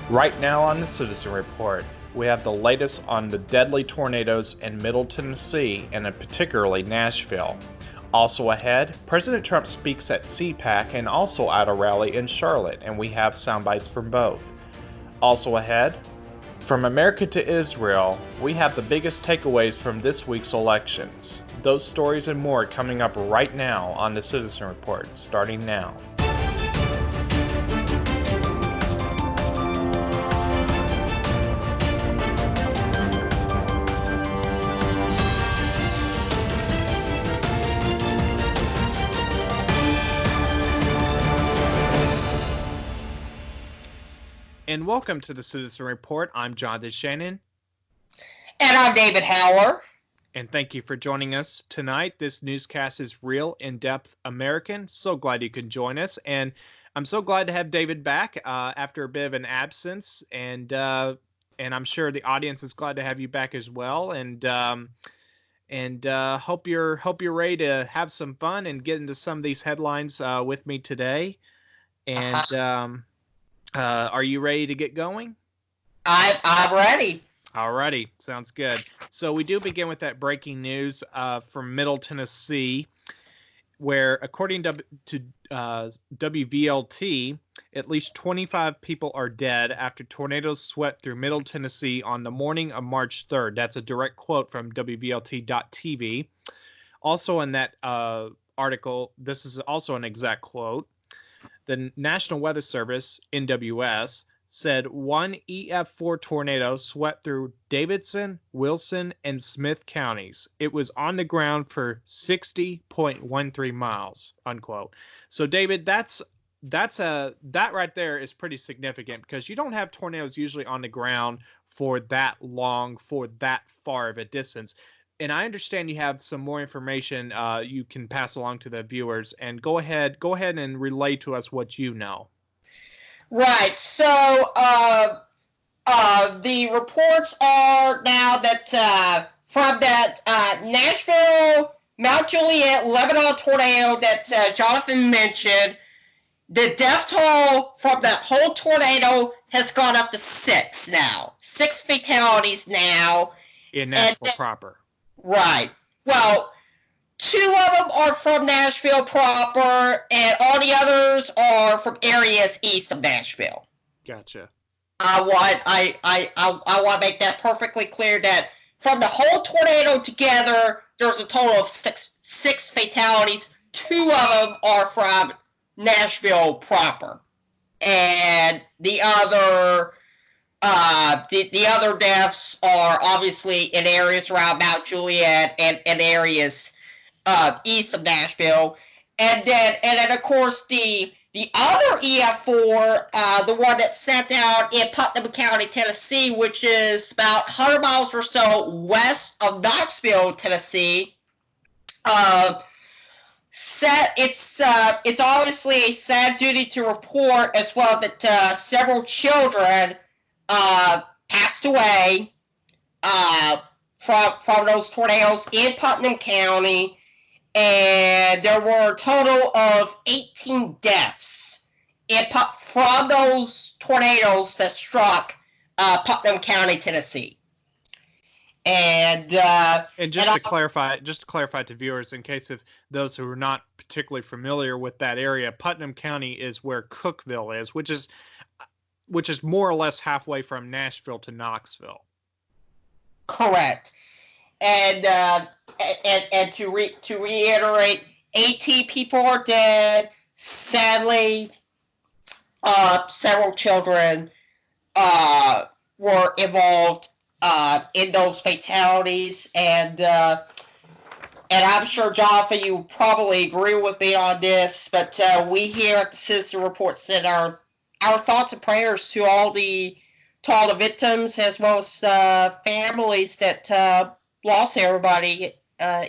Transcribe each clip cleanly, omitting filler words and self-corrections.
Right now on the Citizen Report, we have the latest on the deadly tornadoes in Middle Tennessee and in particularly Nashville. Also ahead, President Trump speaks at CPAC and also at a rally in Charlotte, and we have sound bites from both. Also ahead, from America to Israel, we have the biggest takeaways from this week's elections. Those stories and more coming up right now on the Citizen Report, starting now. And welcome to the Citizen Report. I'm Jonathan Shannon. And I'm David Heller. And thank you for joining us tonight. This newscast is real, in-depth American. So glad you can join us. And I'm so glad to have David back after a bit of an absence. And I'm sure the audience is glad to have you back as well. And hope you're ready to have some fun and get into some of these headlines with me today. And are you ready to get going? I'm ready. Alrighty, sounds good. So we do begin with that breaking news from Middle Tennessee, where according to WVLT, at least 25 people are dead after tornadoes swept through Middle Tennessee on the morning of March 3rd. That's a direct quote from WVLT.tv. Also in that article, this is also an exact quote. The National Weather Service, NWS, said one EF4 tornado swept through Davidson, Wilson, and Smith counties. It was on the ground for 60.13 miles, unquote. So, David, that right there is pretty significant because you don't have tornadoes usually on the ground for that long, for that far of a distance. And I understand you have some more information you can pass along to the viewers. And go ahead and relay to us what you know. Right. So the reports are now that from that Nashville, Mount Juliet, Lebanon tornado that Jonathan mentioned, the death toll from that whole tornado has gone up to 6 now. 6 fatalities now. In Nashville proper. Right. Well, 2 of them are from Nashville proper, and all the others are from areas east of Nashville. Gotcha. I want to make that perfectly clear that from the whole tornado together, there's a total of six fatalities. 2 of them are from Nashville proper, and the other deaths are obviously in areas around Mount Juliet and areas east of Nashville, and then of course the other EF4, the one that's sent out in Putnam County, Tennessee, which is about 100 miles or so west of Knoxville, Tennessee. It's obviously a sad duty to report as well that several children passed away from those tornadoes in Putnam County, and there were a total of 18 deaths from those tornadoes that struck Putnam County, Tennessee. And just to clarify to viewers, in case of those who are not particularly familiar with that area, Putnam County is where Cookeville is, which is more or less halfway from Nashville to Knoxville. Correct. And to reiterate, 18 people are dead. Sadly, several children were involved in those fatalities, and I'm sure, Jonathan, you probably agree with me on this, but we here at the Citizen Report send our thoughts and prayers to all the victims as well as families that lost everybody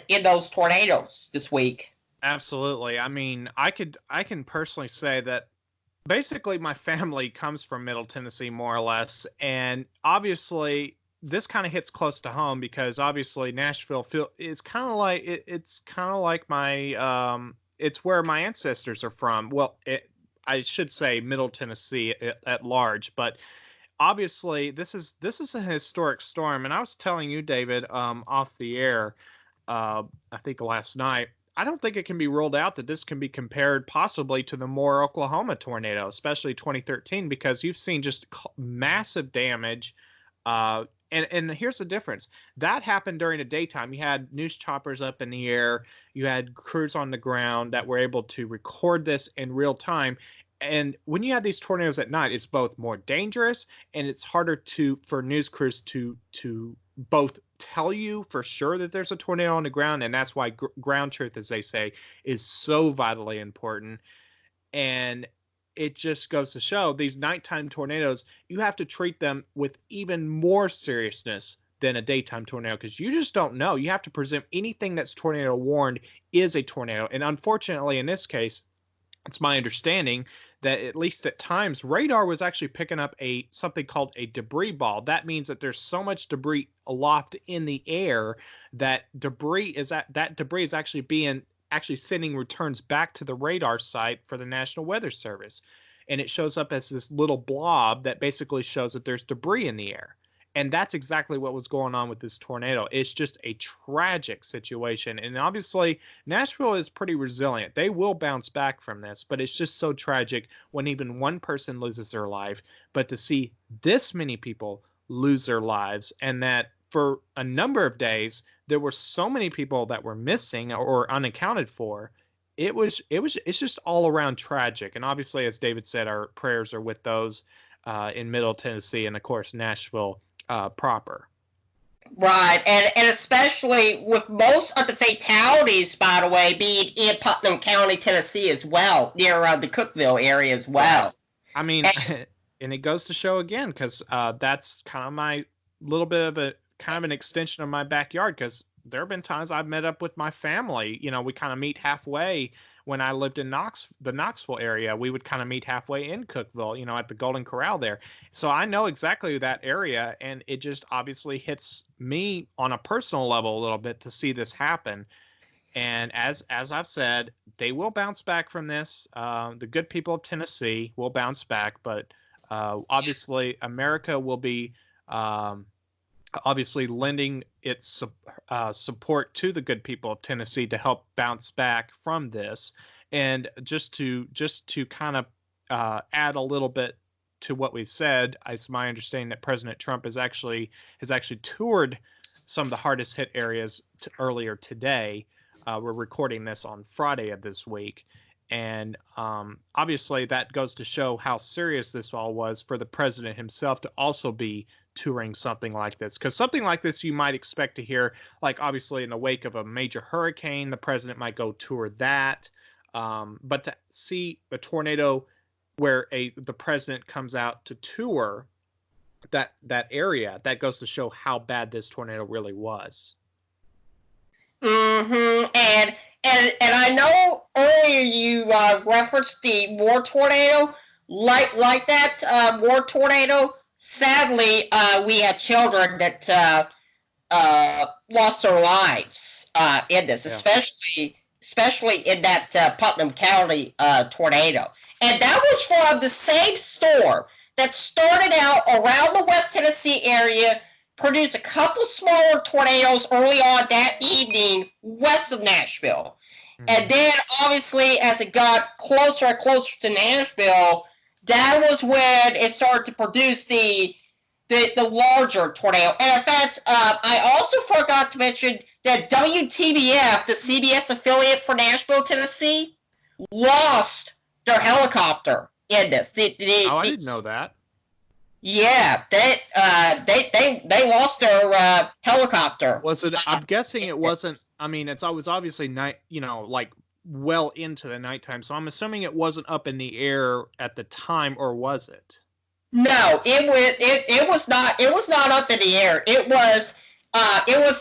in those tornadoes this week. Absolutely. I mean, I can personally say that basically my family comes from Middle Tennessee, more or less, and obviously this kind of hits close to home because obviously Nashville is kind of like it's kind of like my it's where my ancestors are from. Well, I should say Middle Tennessee at large, but obviously this is a historic storm, and I was telling you, David, off the air, I think last night. I don't think it can be ruled out that this can be compared possibly to the Moore, Oklahoma tornado, especially 2013, because you've seen just massive damage. And here's the difference. That happened during the daytime. You had news choppers up in the air. You had crews on the ground that were able to record this in real time. And when you have these tornadoes at night, it's both more dangerous and it's harder for news crews to both tell you for sure that there's a tornado on the ground, and that's why ground truth, as they say, is so vitally important. And it just goes to show these nighttime tornadoes, you have to treat them with even more seriousness than a daytime tornado, because you just don't know. You have to presume anything that's tornado warned is a tornado. And unfortunately, in this case, it's my understanding that at least at times radar was actually picking up something called a debris ball. That means that there's so much debris aloft in the air that debris is actually sending returns back to the radar site for the National Weather Service. And it shows up as this little blob that basically shows that there's debris in the air. And that's exactly what was going on with this tornado. It's just a tragic situation. And obviously, Nashville is pretty resilient. They will bounce back from this, but it's just so tragic when even one person loses their life. But to see this many people lose their lives, and that for a number of days, there were so many people that were missing or unaccounted for. It's just all around tragic. And obviously, as David said, our prayers are with those in Middle Tennessee and, of course, Nashville proper. Right, and especially with most of the fatalities, by the way, being in Putnam County, Tennessee as well, near the Cookeville area as well. I mean, and it goes to show again, because that's kind of my little bit of an extension of my backyard, because there have been times I've met up with my family. You know, we kind of meet halfway. When I lived in the Knoxville area, we would kind of meet halfway in Cookeville, you know, at the Golden Corral there. So I know exactly that area, and it just obviously hits me on a personal level a little bit to see this happen. And as I've said, they will bounce back from this. The good people of Tennessee will bounce back, but obviously America will be obviously lending its support to the good people of Tennessee to help bounce back from this. And just to kind of add a little bit to what we've said, it's my understanding that President Trump has actually toured some of the hardest hit areas earlier today. We're recording this on Friday of this week. And obviously that goes to show how serious this all was for the president himself to also be touring something like this. Because something like this you might expect to hear, like obviously in the wake of a major hurricane, the president might go tour that. But to see a tornado where the president comes out to tour that area, that goes to show how bad this tornado really was. Mm-hmm. And I know earlier you referenced the Moore tornado, like that Moore tornado. Sadly, we had children that lost their lives in this, especially in that Putnam County tornado. And that was from the same storm that started out around the West Tennessee area, produced a couple smaller tornadoes early on that evening west of Nashville. Mm-hmm. And then, obviously, as it got closer and closer to Nashville, that was when it started to produce the larger tornado. And in fact, I also forgot to mention that WTVF, the CBS affiliate for Nashville, Tennessee, lost their helicopter in this. I didn't know that. Yeah, they lost their helicopter. Was it? I'm guessing it wasn't. I mean, it was obviously night. You know, like well into the nighttime. So I'm assuming it wasn't up in the air at the time, or was it? No, it was not. It was not up in the air. It was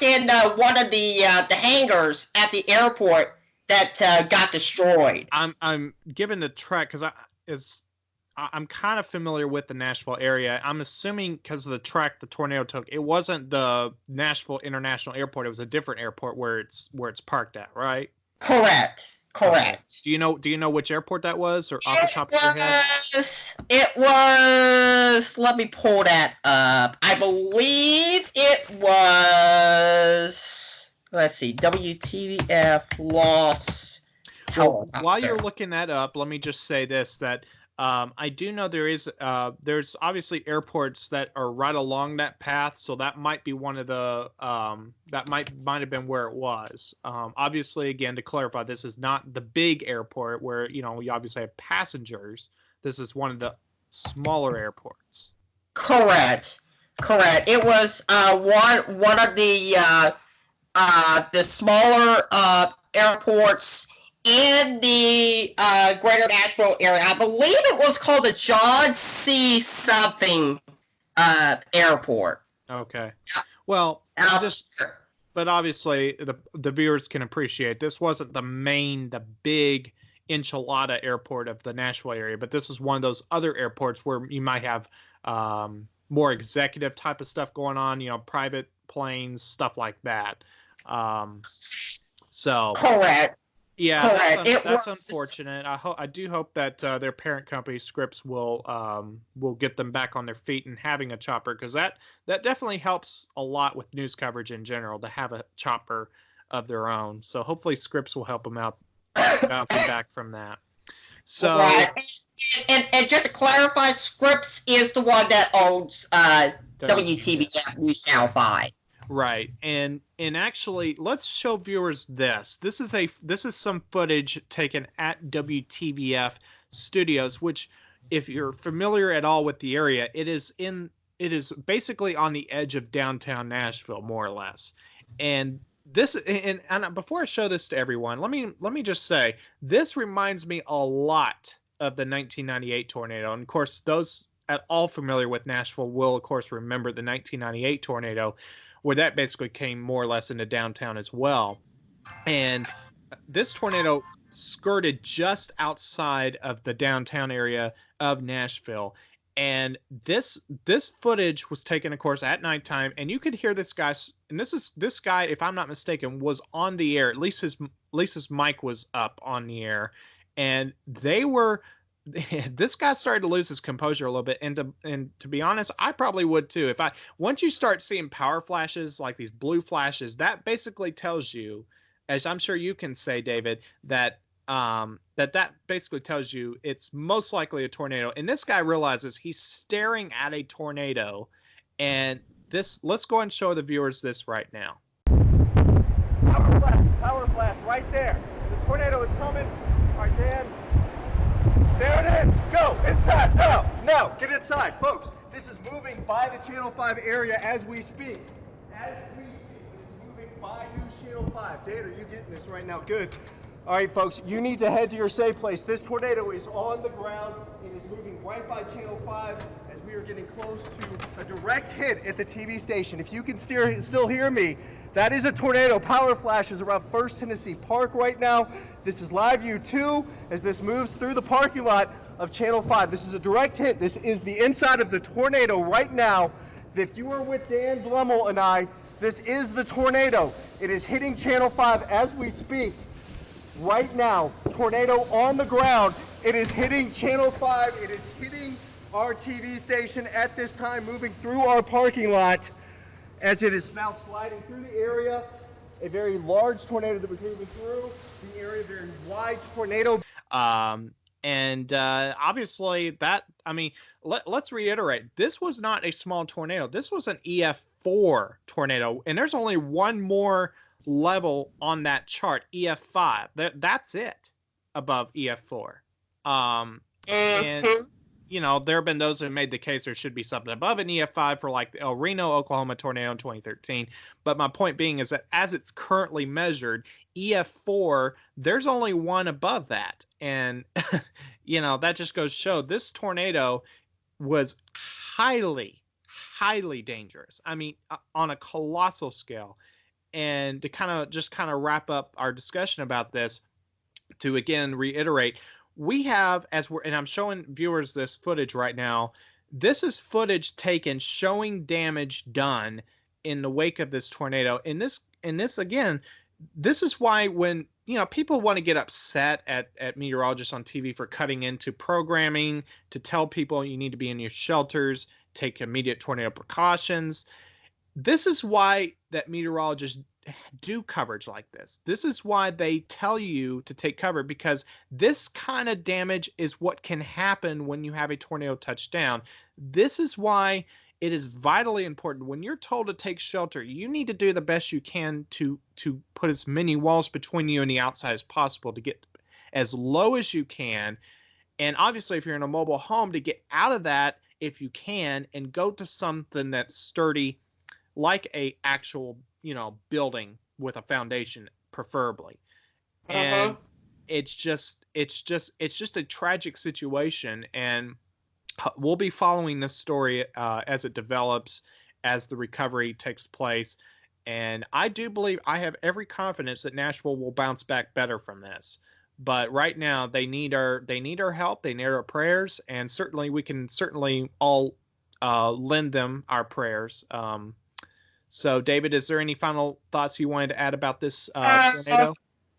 in one of the hangars at the airport that got destroyed. I'm given the track because I'm kind of familiar with the Nashville area. I'm assuming because of the track the tornado took, it wasn't the Nashville International Airport. It was a different airport where it's parked at, right? Correct. Correct. Okay. Do you know which airport that was, or off the top of your head? It was. Let me pull that up. I believe it was. Let's see. WTVF loss. Well, while you're looking that up, let me just say this: that I do know there's obviously airports that are right along that path, so that might be one of the that might have been where it was. Obviously, again, to clarify, this is not the big airport where we obviously have passengers. This is one of the smaller airports. Correct. It was one of the smaller airports in the greater Nashville area. I believe it was called the John C. something airport. Okay. Well, but obviously the viewers can appreciate this wasn't the big enchilada airport of the Nashville area, but this is one of those other airports where you might have more executive type of stuff going on, private planes, stuff like that. So correct. Yeah, that's unfortunate. I do hope that their parent company Scripps will get them back on their feet and having a chopper, because that definitely helps a lot with news coverage in general to have a chopper of their own. So hopefully Scripps will help them out bouncing back from that. So right. And just to clarify, Scripps is the one that owns WTVF News Channel 5. Right, and actually, let's show viewers this. This is some footage taken at WTVF Studios, which, if you're familiar at all with the area, it is basically on the edge of downtown Nashville, more or less. And this, and before I show this to everyone, let me just say this reminds me a lot of the 1998 tornado. And of course, those at all familiar with Nashville will, of course, remember the 1998 tornado, where that basically came more or less into downtown as well. And this tornado skirted just outside of the downtown area of Nashville. And this footage was taken, of course, at nighttime, and you could hear this guy. And this guy, if I'm not mistaken, was on the air. At least his mic was up on the air, and they were. This guy started to lose his composure a little bit, and to be honest, I probably would too. Once you start seeing power flashes like these blue flashes, that basically tells you, as I'm sure you can say, David, that that basically tells you it's most likely a tornado. And this guy realizes he's staring at a tornado, and let's go and show the viewers this right now. Power flash right there. The tornado is coming. All right, Dan. There it is. Go inside. No. Get inside, folks. This is moving by the Channel 5 area as we speak. This is moving by News Channel 5. Dan, are you getting this right now? Good. All right, folks, you need to head to your safe place. This tornado is on the ground. It is moving right by Channel 5 as we are getting close to a direct hit at the TV station. If you can still hear me, that is a tornado. Power flashes around First Tennessee Park right now. This is live view 2 as this moves through the parking lot of Channel 5. This is a direct hit. This is the inside of the tornado right now. If you are with Dan Blummel and I, this is the tornado. It is hitting Channel 5 as we speak. Right now, tornado on the ground. It is hitting Channel 5. It is hitting our TV station at this time, moving through our parking lot as it is now sliding through the area. A very large tornado that was moving through the area, very wide tornado. And obviously that, I mean, let's reiterate, this was not a small tornado. This was an EF4 tornado, and there's only one more level on that chart, EF5. That's it above EF4. And there have been those who made the case there should be something above an EF5 for like the El Reno, Oklahoma tornado in 2013. But my point being is that as it's currently measured, EF4, there's only one above that. And, that just goes to show this tornado was highly, highly dangerous. I mean, on a colossal scale. And to kind of wrap up our discussion about this, to again reiterate, we have, and I'm showing viewers this footage right now. This is footage taken showing damage done in the wake of this tornado. And this again, this is why when people want to get upset at meteorologists on TV for cutting into programming to tell people you need to be in your shelters, take immediate tornado precautions. This is why that meteorologists do coverage like this. This is why they tell you to take cover, because this kind of damage is what can happen when you have a tornado touch down. This is why it is vitally important when you're told to take shelter. You need to do the best you can to put as many walls between you and the outside as possible to get as low as you can. And obviously, if you're in a mobile home, to get out of that if you can and go to something that's sturdy, like a actual building with a foundation, preferably. And it's just a tragic situation, and we'll be following this story as it develops, as the recovery takes place. And I do believe, I have every confidence that Nashville will bounce back better from this. But right now they need our help, they need our prayers, and certainly we can all lend them our prayers. So, David, is there any final thoughts you wanted to add about this tornado?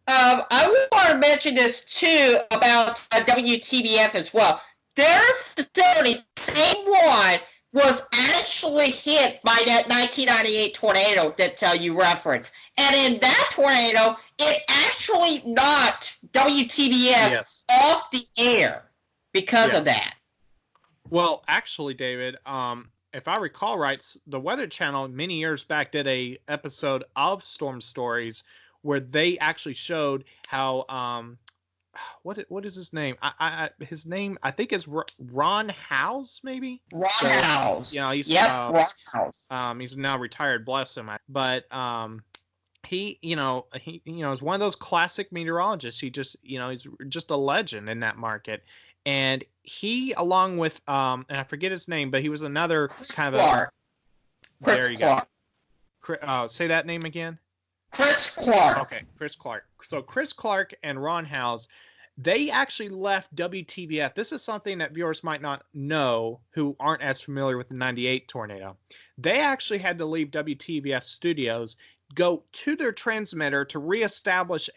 I want to mention this too about WTBF as well. Their facility, same one, was actually hit by that 1998 tornado that you referenced. And in that tornado, it actually knocked WTBF off the air because of that. Well, actually, David, if I recall right, the Weather Channel many years back did a episode of Storm Stories where they actually showed how what is his name? His name I think is Ron Howes, maybe. Ron Howes. He's Ron Howes. He's now retired, bless him. But he is one of those classic meteorologists. He just he's just a legend in that market. And he, along with and I forget his name, but he was another kind of Clark. There you go. Say that name again. Chris Clark. Okay, Chris Clark. So Chris Clark and Ron Howes, they actually left WTBF. This is something that viewers might not know who aren't as familiar with the 98 tornado. They actually had to leave WTBF studios, go to their transmitter to reestablish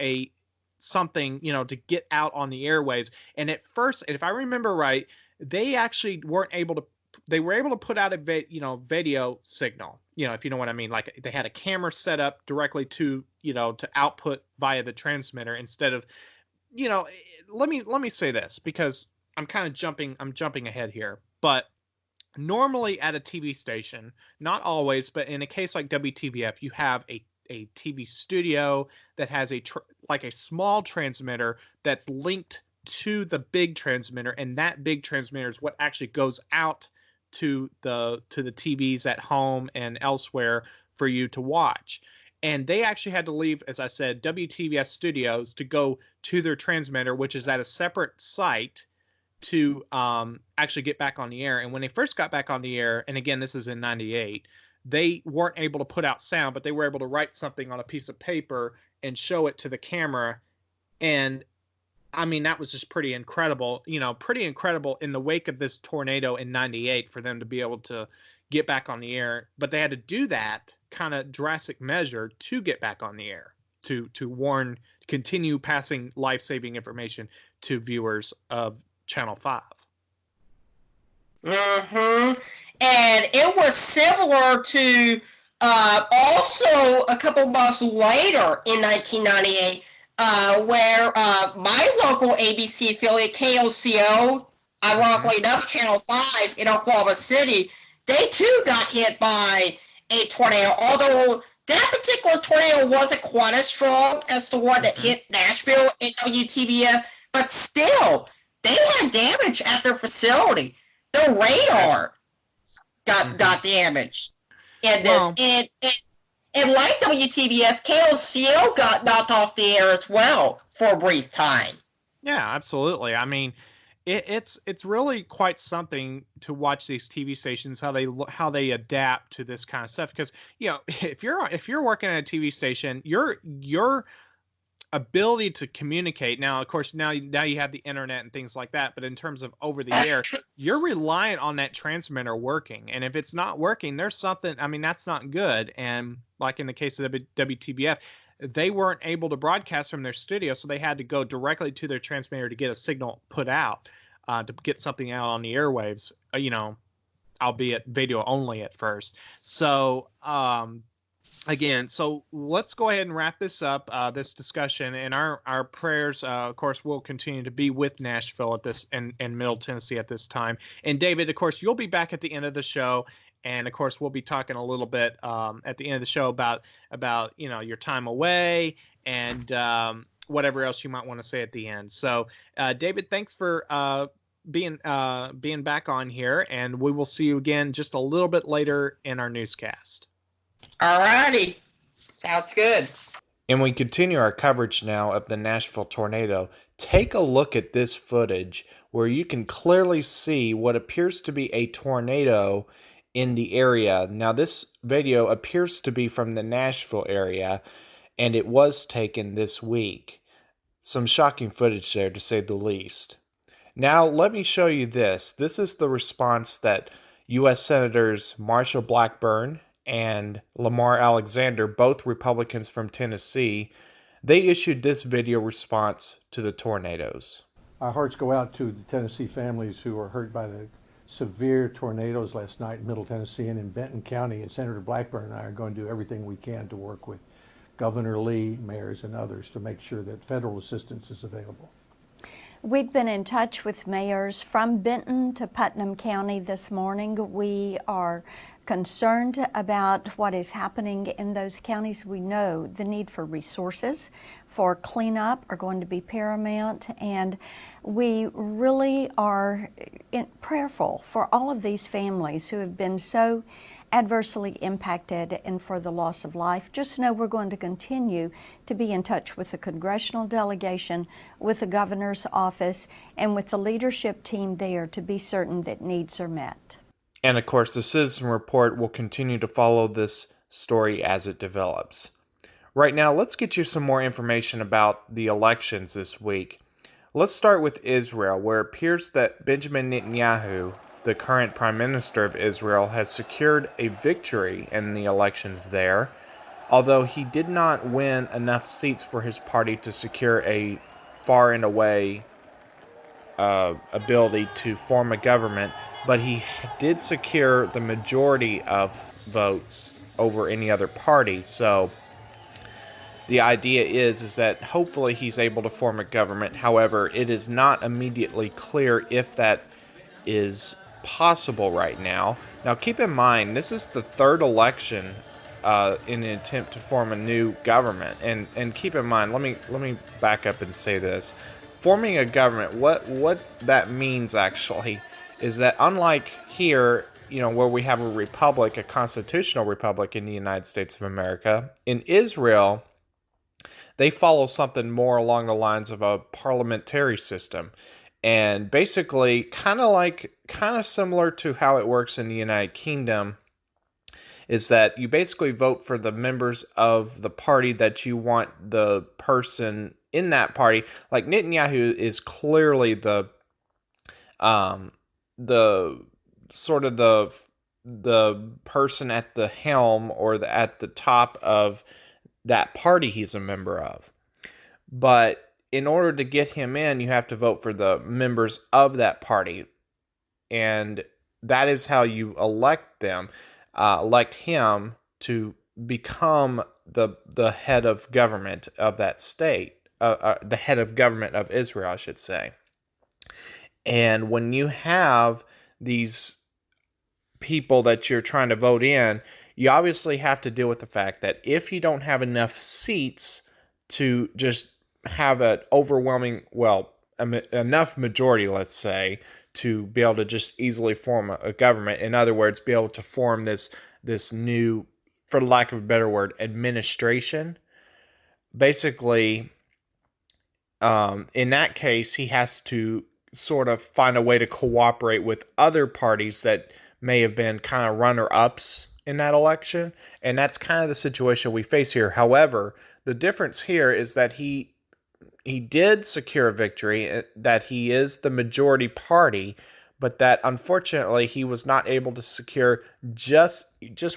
something, to get out on the airwaves. And at first, if I remember right, they actually weren't able to. They were able to put out a video signal, if you know what I mean. Like they had a camera set up directly to output via the transmitter instead of, let me say this, because I'm jumping ahead here. But normally at a TV station, not always, but in a case like WTVF, you have a TV studio that has a small transmitter that's linked to the big transmitter, and that big transmitter is what actually goes out to the TVs at home and elsewhere for you to watch. And they actually had to leave, as I said, WTVS studios to go to their transmitter, which is at a separate site, to actually get back on the air. And when they first got back on the air, and again, this is in 98, they weren't able to put out sound, but they were able to write something on a piece of paper and show it to the camera. And I mean, that was just pretty incredible, pretty incredible in the wake of this tornado in 98 for them to be able to get back on the air. But they had to do that kind of drastic measure to get back on the air, to warn, continue passing life-saving information to viewers of Channel 5. Mm-hmm. And it was similar to also a couple months later in 1998, where my local ABC affiliate, KOCO, ironically enough, Channel 5 in Oklahoma City, they too got hit by a tornado, although that particular tornado wasn't quite as strong as the one that hit Nashville and WTBF, but still, they had damage at their facility. Their radar got damaged in this. And like WTBF, KOCO got knocked off the air as well for a brief time. Yeah, absolutely. I mean, it's really quite something to watch these TV stations, how they adapt to this kind of stuff. Because if you're working at a TV station, your ability to communicate now, of course, now you have the internet and things like that. But in terms of over the air, you're reliant on that transmitter working. And if it's not working, there's something. I mean, that's not good. And like in the case of WTBF, they weren't able to broadcast from their studio, so they had to go directly to their transmitter to get a signal put out, to get something out on the airwaves, albeit video only at first. So, again, so let's go ahead and wrap this up, this discussion, and our prayers, of course, will continue to be with Nashville at this and Middle Tennessee at this time. And David, of course, you'll be back at the end of the show, and of course, we'll be talking a little bit at the end of the show about your time away and whatever else you might want to say at the end. So, David, thanks for being back on here, and we will see you again just a little bit later in our newscast. All righty. Sounds good. And we continue our coverage now of the Nashville tornado. Take a look at this footage where you can clearly see what appears to be a tornado in the area. Now, this video appears to be from the Nashville area, and it was taken this week. Some shocking footage there, to say the least. Now, let me show you this. This is the response that U.S. Senators Marsha Blackburn and Lamar Alexander, both Republicans from Tennessee, they issued this video response to the tornadoes. Our hearts go out to the Tennessee families who were hurt by the severe tornadoes last night in Middle Tennessee and in Benton County. And Senator Blackburn and I are going to do everything we can to work with Governor Lee, mayors, and others to make sure that federal assistance is available. We've been in touch with mayors from Benton to Putnam County this morning. We are concerned about what is happening in those counties. We know the need for resources for cleanup are going to be paramount, and we really are prayerful for all of these families who have been so adversely impacted and for the loss of life. Just know we're going to continue to be in touch with the congressional delegation, with the governor's office, and with the leadership team there to be certain that needs are met. And of course, the Citizen Report will continue to follow this story as it develops. Right now, let's get you some more information about the elections this week. Let's start with Israel, where it appears that Benjamin Netanyahu, the current Prime Minister of Israel, has secured a victory in the elections there, although he did not win enough seats for his party to secure a far and away ability to form a government, but he did secure the majority of votes over any other party. So the idea is that hopefully he's able to form a government. However, it is not immediately clear if that is possible right now. Now, keep in mind, this is the third election in an attempt to form a new government. And keep in mind, let me back up and say this. Forming a government, what that means actually is that unlike here, where we have a republic, a constitutional republic in the United States of America, in Israel, they follow something more along the lines of a parliamentary system. And basically, kind of similar to how it works in the United Kingdom, is that you basically vote for the members of the party that you want the person in that party. Like Netanyahu is clearly the sort of the person at the helm or at the top of that party he's a member of. But in order to get him in, you have to vote for the members of that party. And that is how you elect him to become the head of government of that state, the head of government of Israel, I should say. And when you have these people that you're trying to vote in, you obviously have to deal with the fact that if you don't have enough seats to just have an overwhelming, enough majority, let's say, to be able to just easily form a government. In other words, be able to form this new, for lack of a better word, administration. Basically, in that case, he has to sort of find a way to cooperate with other parties that may have been kind of runner-ups in that election. And that's kind of the situation we face here. However, the difference here is that he did secure a victory, that he is the majority party, but that unfortunately he was not able to secure, just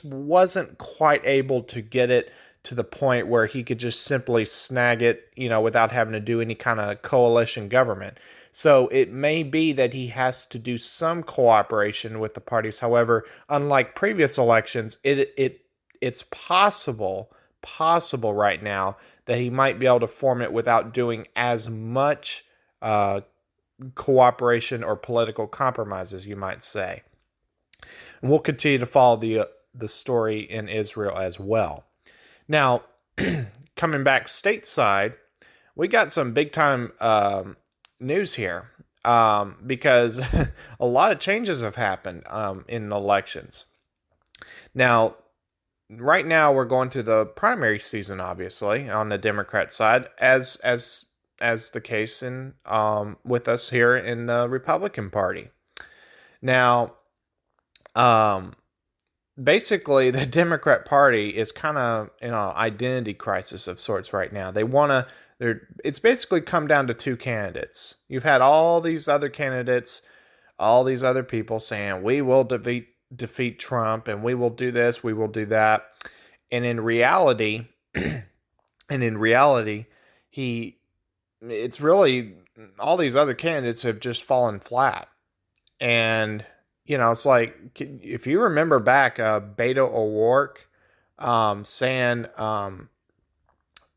wasn't quite able to get it to the point where he could just simply snag it, without having to do any kind of coalition government. So it may be that he has to do some cooperation with the parties. However, unlike previous elections, it's possible right now that he might be able to form it without doing as much cooperation or political compromises, you might say. And we'll continue to follow the story in Israel as well. Now, coming back stateside, we got some big time news here because a lot of changes have happened in elections. Now, right now we're going to the primary season, obviously, on the Democrat side, as the case in with us here in the Republican Party. Now, basically, the Democrat Party is kind of in an identity crisis of sorts right now. It's basically come down to two candidates. You've had all these other candidates, all these other people saying, we will defeat Trump, and we will do this, we will do that. And in reality, it's really, all these other candidates have just fallen flat. And, it's like, if you remember back, Beto O'Rourke saying,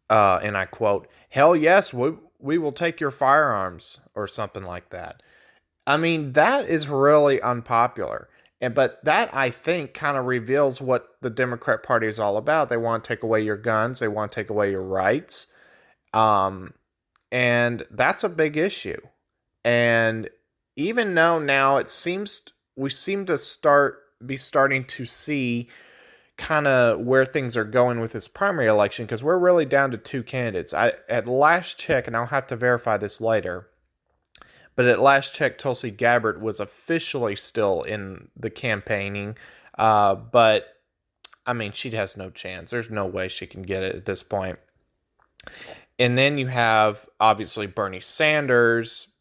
and I quote, "Hell yes, we will take your firearms," or something like that. I mean, that is really unpopular. But that, I think, kind of reveals what the Democrat Party is all about. They want to take away your guns. They want to take away your rights. And that's a big issue. And even though now we seem to starting to see kind of where things are going with this primary election, because we're really down to two candidates. At last check, and I'll have to verify this later, but at last check, Tulsi Gabbard was officially still in the campaigning. But, I mean, she has no chance. There's no way she can get it at this point. And then you have, obviously, Bernie Sanders,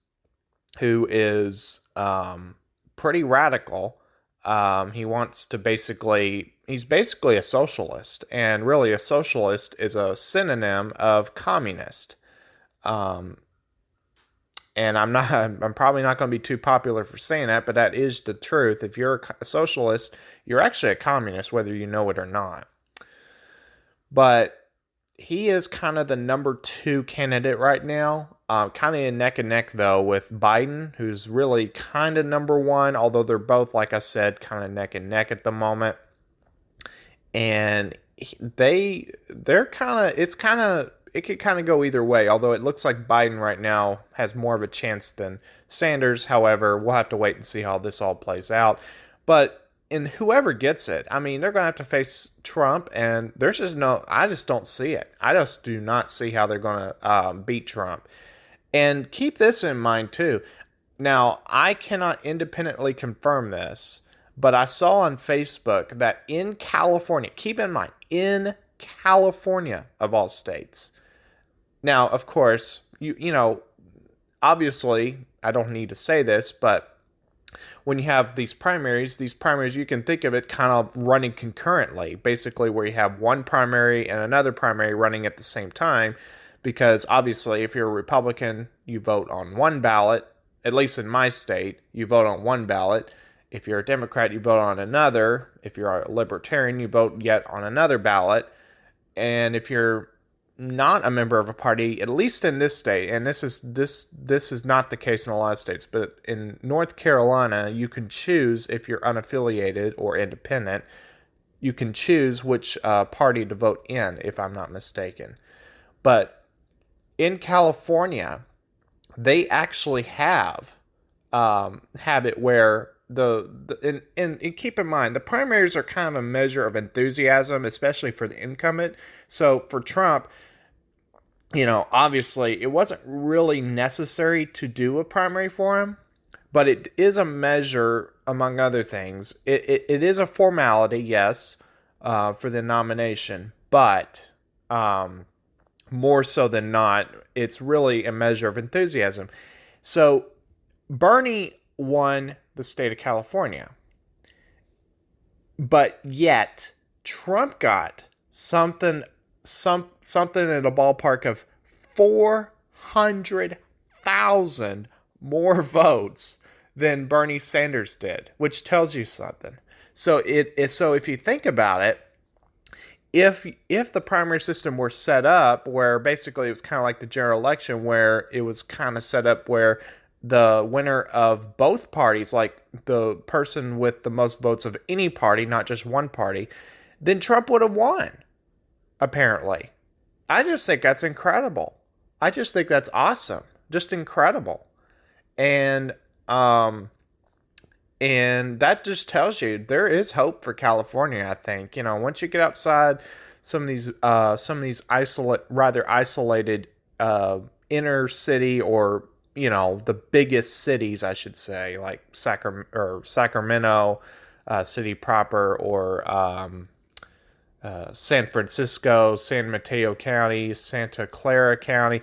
who is pretty radical. He's basically a socialist. And really, a socialist is a synonym of communist. And I'm probably not going to be too popular for saying that, but that is the truth. If you're a socialist, you're actually a communist, whether you know it or not. But he is kind of the number 2 candidate right now. Kind of in neck and neck, though, with Biden, who's really kind of number 1, although they're both, like I said, kind of neck and neck at the moment. And it could kind of go either way, although it looks like Biden right now has more of a chance than Sanders. However, we'll have to wait and see how this all plays out. But in whoever gets it, I mean, they're going to have to face Trump, and I just don't see it. I just do not see how they're going to beat Trump. And keep this in mind, too. Now, I cannot independently confirm this, but I saw on Facebook that in California, keep in mind, in California, of all states. Now, of course, you know, obviously, I don't need to say this, but when you have these primaries, you can think of it kind of running concurrently, basically where you have one primary and another primary running at the same time, because obviously, if you're a Republican, you vote on one ballot. At least in my state, you vote on one ballot. If you're a Democrat, you vote on another. If you're a Libertarian, you vote yet on another ballot. And if you're not a member of a party, at least in this state, and this is not the case in a lot of states, but in North Carolina, you can choose, if you're unaffiliated or independent, you can choose which party to vote in, if I'm not mistaken. But in California, they actually have it where and keep in mind, the primaries are kind of a measure of enthusiasm, especially for the incumbent. So for Trump, you know, obviously it wasn't really necessary to do a primary for him, but it is a measure, among other things. It is a formality, yes, for the nomination, but more so than not, it's really a measure of enthusiasm. So Bernie won the state of California, but yet Trump got something something in a ballpark of 400,000 more votes than Bernie Sanders did, which tells you something. So so if you think about it, if the primary system were set up where basically it was kind of like the general election, where it was kind of set up where the winner of both parties, like the person with the most votes of any party, not just one party, then Trump would have won, apparently. I just think that's incredible. I just think that's awesome. Just incredible. And that just tells you there is hope for California, I think. Once you get outside some of these rather isolated inner city, or the biggest cities, I should say, like Sacramento city proper, or San Francisco, San Mateo County, Santa Clara County,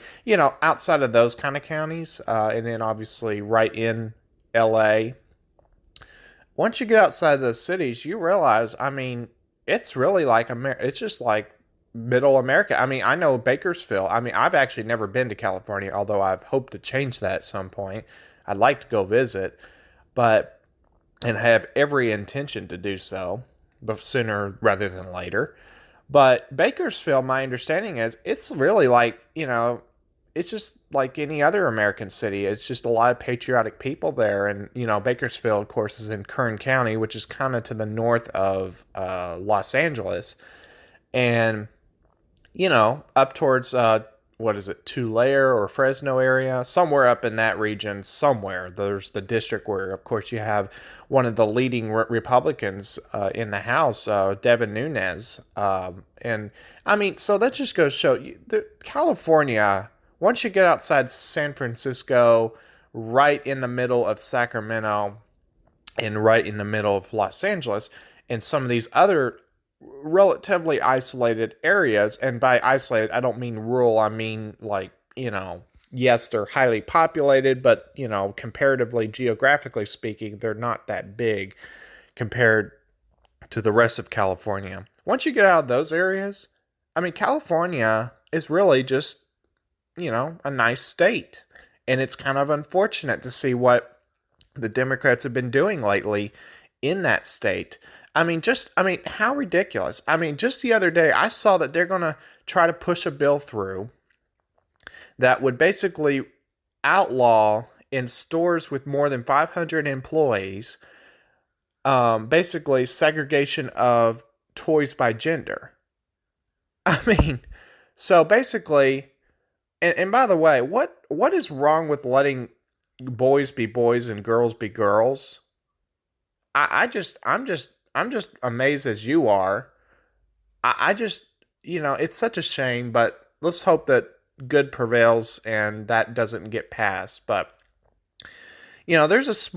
outside of those kind of counties, and then obviously right in LA. Once you get outside those cities, you realize, it's really like it's just like middle America. I know Bakersfield. I've actually never been to California, although I've hoped to change that at some point. I'd like to go visit, and have every intention to do so, but sooner rather than later. But Bakersfield, my understanding is, it's really like, it's just like any other American city. It's just a lot of patriotic people there. And, Bakersfield, of course, is in Kern County, which is kind of to the north of Los Angeles. And, up towards, Tulare or Fresno area, somewhere up in that region, somewhere. There's the district where, of course, you have one of the leading Republicans in the House, Devin Nunes. So that just goes to show you, California, once you get outside San Francisco, right in the middle of Sacramento, and right in the middle of Los Angeles, and some of these other relatively isolated areas, and by isolated, I don't mean rural, I mean like, yes, they're highly populated, but, comparatively, geographically speaking, they're not that big compared to the rest of California. Once you get out of those areas, California is really just, a nice state. And it's kind of unfortunate to see what the Democrats have been doing lately in that state. How ridiculous. Just the other day, I saw that they're going to try to push a bill through that would basically outlaw in stores with more than 500 employees, basically segregation of toys by gender. So basically, and by the way, what is wrong with letting boys be boys and girls be girls? I'm just amazed as you are. It's such a shame, but let's hope that good prevails and that doesn't get passed. But, there's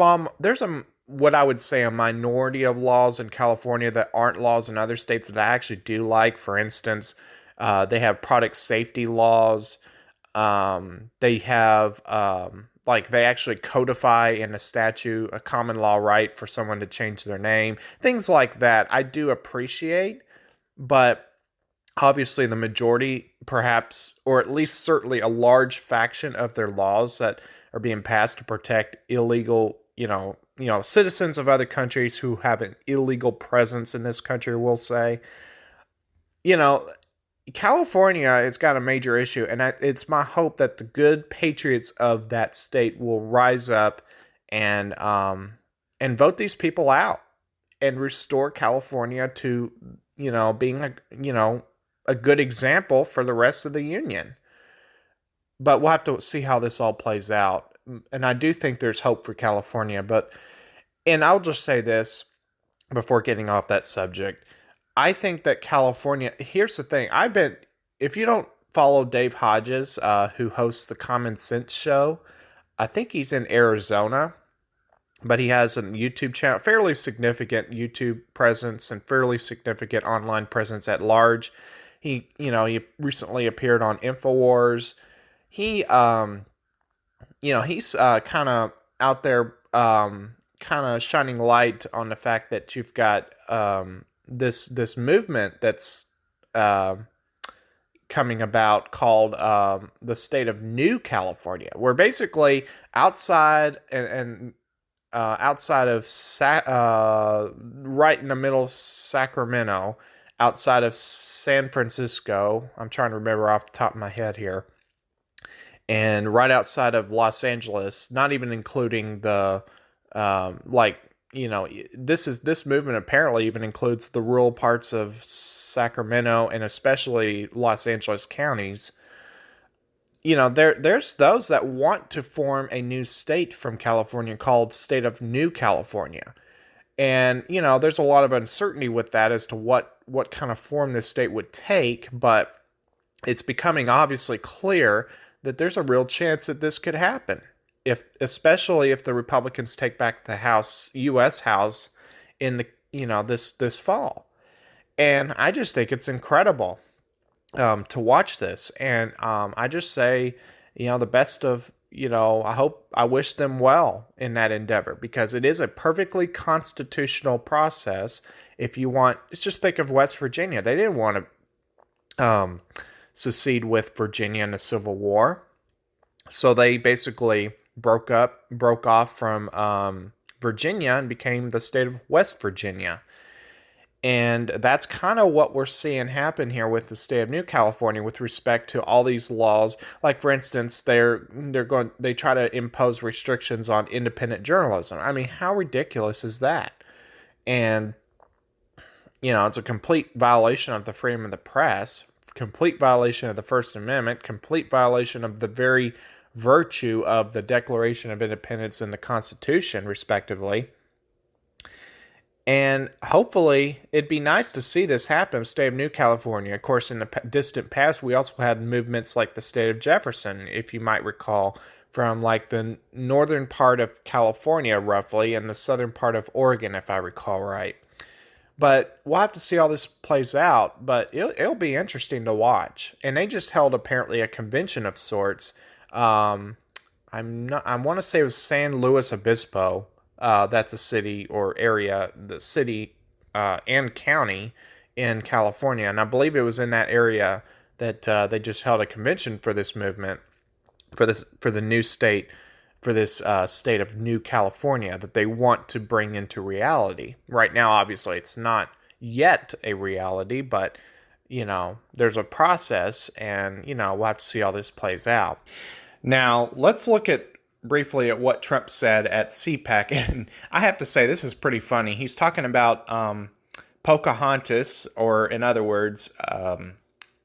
what I would say a minority of laws in California that aren't laws in other states that I actually do like. For instance, they have product safety laws. They have, they actually codify in a statute a common law right for someone to change their name. Things like that I do appreciate, but obviously the majority, perhaps, or at least certainly a large faction of their laws that are being passed to protect illegal, citizens of other countries who have an illegal presence in this country, we'll say. California has got a major issue, and it's my hope that the good patriots of that state will rise up and vote these people out and restore California to, being a good example for the rest of the union. But we'll have to see how this all plays out. And I do think there's hope for California, and I'll just say this before getting off that subject. I think that California, here's the thing. If you don't follow Dave Hodges, who hosts the Common Sense Show, I think he's in Arizona, but he has a YouTube channel, fairly significant YouTube presence and fairly significant online presence at large. He recently appeared on InfoWars. He's kind of out there, kind of shining light on the fact that you've got, this movement that's coming about called the state of New California, where basically outside and outside of right in the middle of Sacramento, outside of San Francisco, I'm trying to remember off the top of my head here, and right outside of Los Angeles, not even including the this movement apparently even includes the rural parts of Sacramento and especially Los Angeles counties. There's those that want to form a new state from California called State of New California. And, there's a lot of uncertainty with that as to what kind of form this state would take, but it's becoming obviously clear that there's a real chance that this could happen, especially if the Republicans take back the U.S. House in the this fall. And I just think it's incredible to watch this, and I just say, the best of, I wish them well in that endeavor, because it is a perfectly constitutional process. If you want, just think of West Virginia. They didn't want to secede with Virginia in the Civil War, so they basically broke off from Virginia and became the state of West Virginia. And that's kind of what we're seeing happen here with the state of New California with respect to all these laws. Like, for instance, they try to impose restrictions on independent journalism. I mean, how ridiculous is that? And, it's a complete violation of the freedom of the press, complete violation of the First Amendment, complete violation of the very virtue of the Declaration of Independence and the Constitution, respectively. And hopefully, it'd be nice to see this happen in the state of New California. Of course, in the distant past, we also had movements like the state of Jefferson, if you might recall, from like the northern part of California, roughly, and the southern part of Oregon, if I recall right. But we'll have to see how this plays out, but it'll be interesting to watch. And they just held, apparently, a convention of sorts. I want to say it was San Luis Obispo. That's a city or area, the city and county in California. And I believe it was in that area that they just held a convention for this movement, for the new state, for this state of New California that they want to bring into reality. Right now, obviously, it's not yet a reality, but, there's a process, and, we'll have to see how this plays out. Now, let's look briefly at what Trump said at CPAC, and I have to say this is pretty funny. He's talking about Pocahontas, or in other words,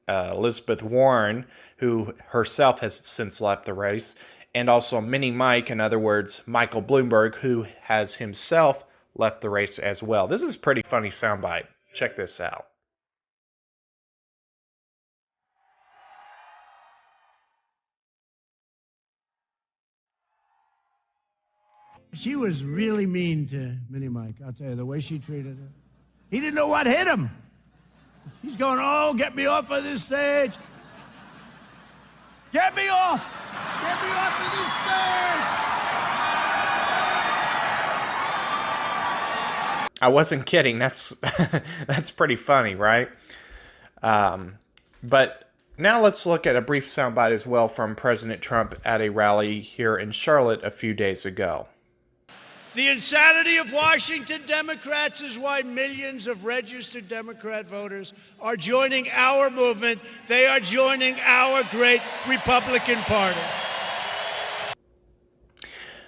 Elizabeth Warren, who herself has since left the race, and also Mini Mike, in other words, Michael Bloomberg, who has himself left the race as well. This is a pretty funny soundbite. Check this out. She was really mean to Minnie Mike. I'll tell you, the way she treated her. He didn't know what hit him. He's going, oh, get me off of this stage. Get me off. Get me off of this stage. I wasn't kidding. That's pretty funny, right? But now let's look at a brief soundbite as well from President Trump at a rally here in Charlotte a few days ago. The insanity of Washington Democrats is why millions of registered Democrat voters are joining our movement. They are joining our great Republican Party.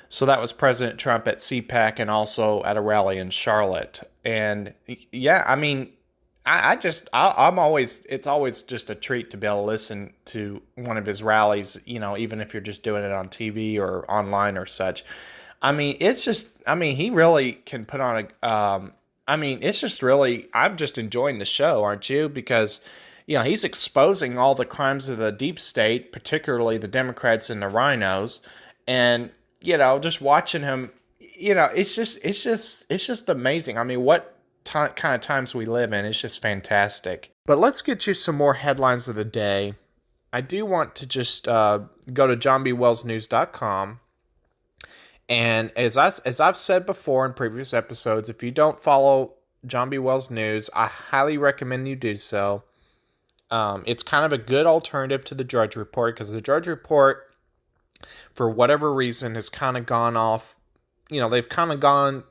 So that was President Trump at CPAC and also at a rally in Charlotte. And yeah, I mean, I'm always, it's always just a treat to be able to listen to one of his rallies, even if you're just doing it on TV or online or such. I mean, he really can put on it's just really, I'm just enjoying the show, aren't you? Because, he's exposing all the crimes of the deep state, particularly the Democrats and the rhinos. And, just watching him, it's just amazing. I mean, what kind of times we live in. It's just fantastic. But let's get you some more headlines of the day. I do want to just go to johnbwellsnews.com. And as I've said before in previous episodes, if you don't follow John B. Wells News, I highly recommend you do so. It's kind of a good alternative to the Drudge Report, because the Drudge Report, for whatever reason, has kind of gone off. They've kind of gone,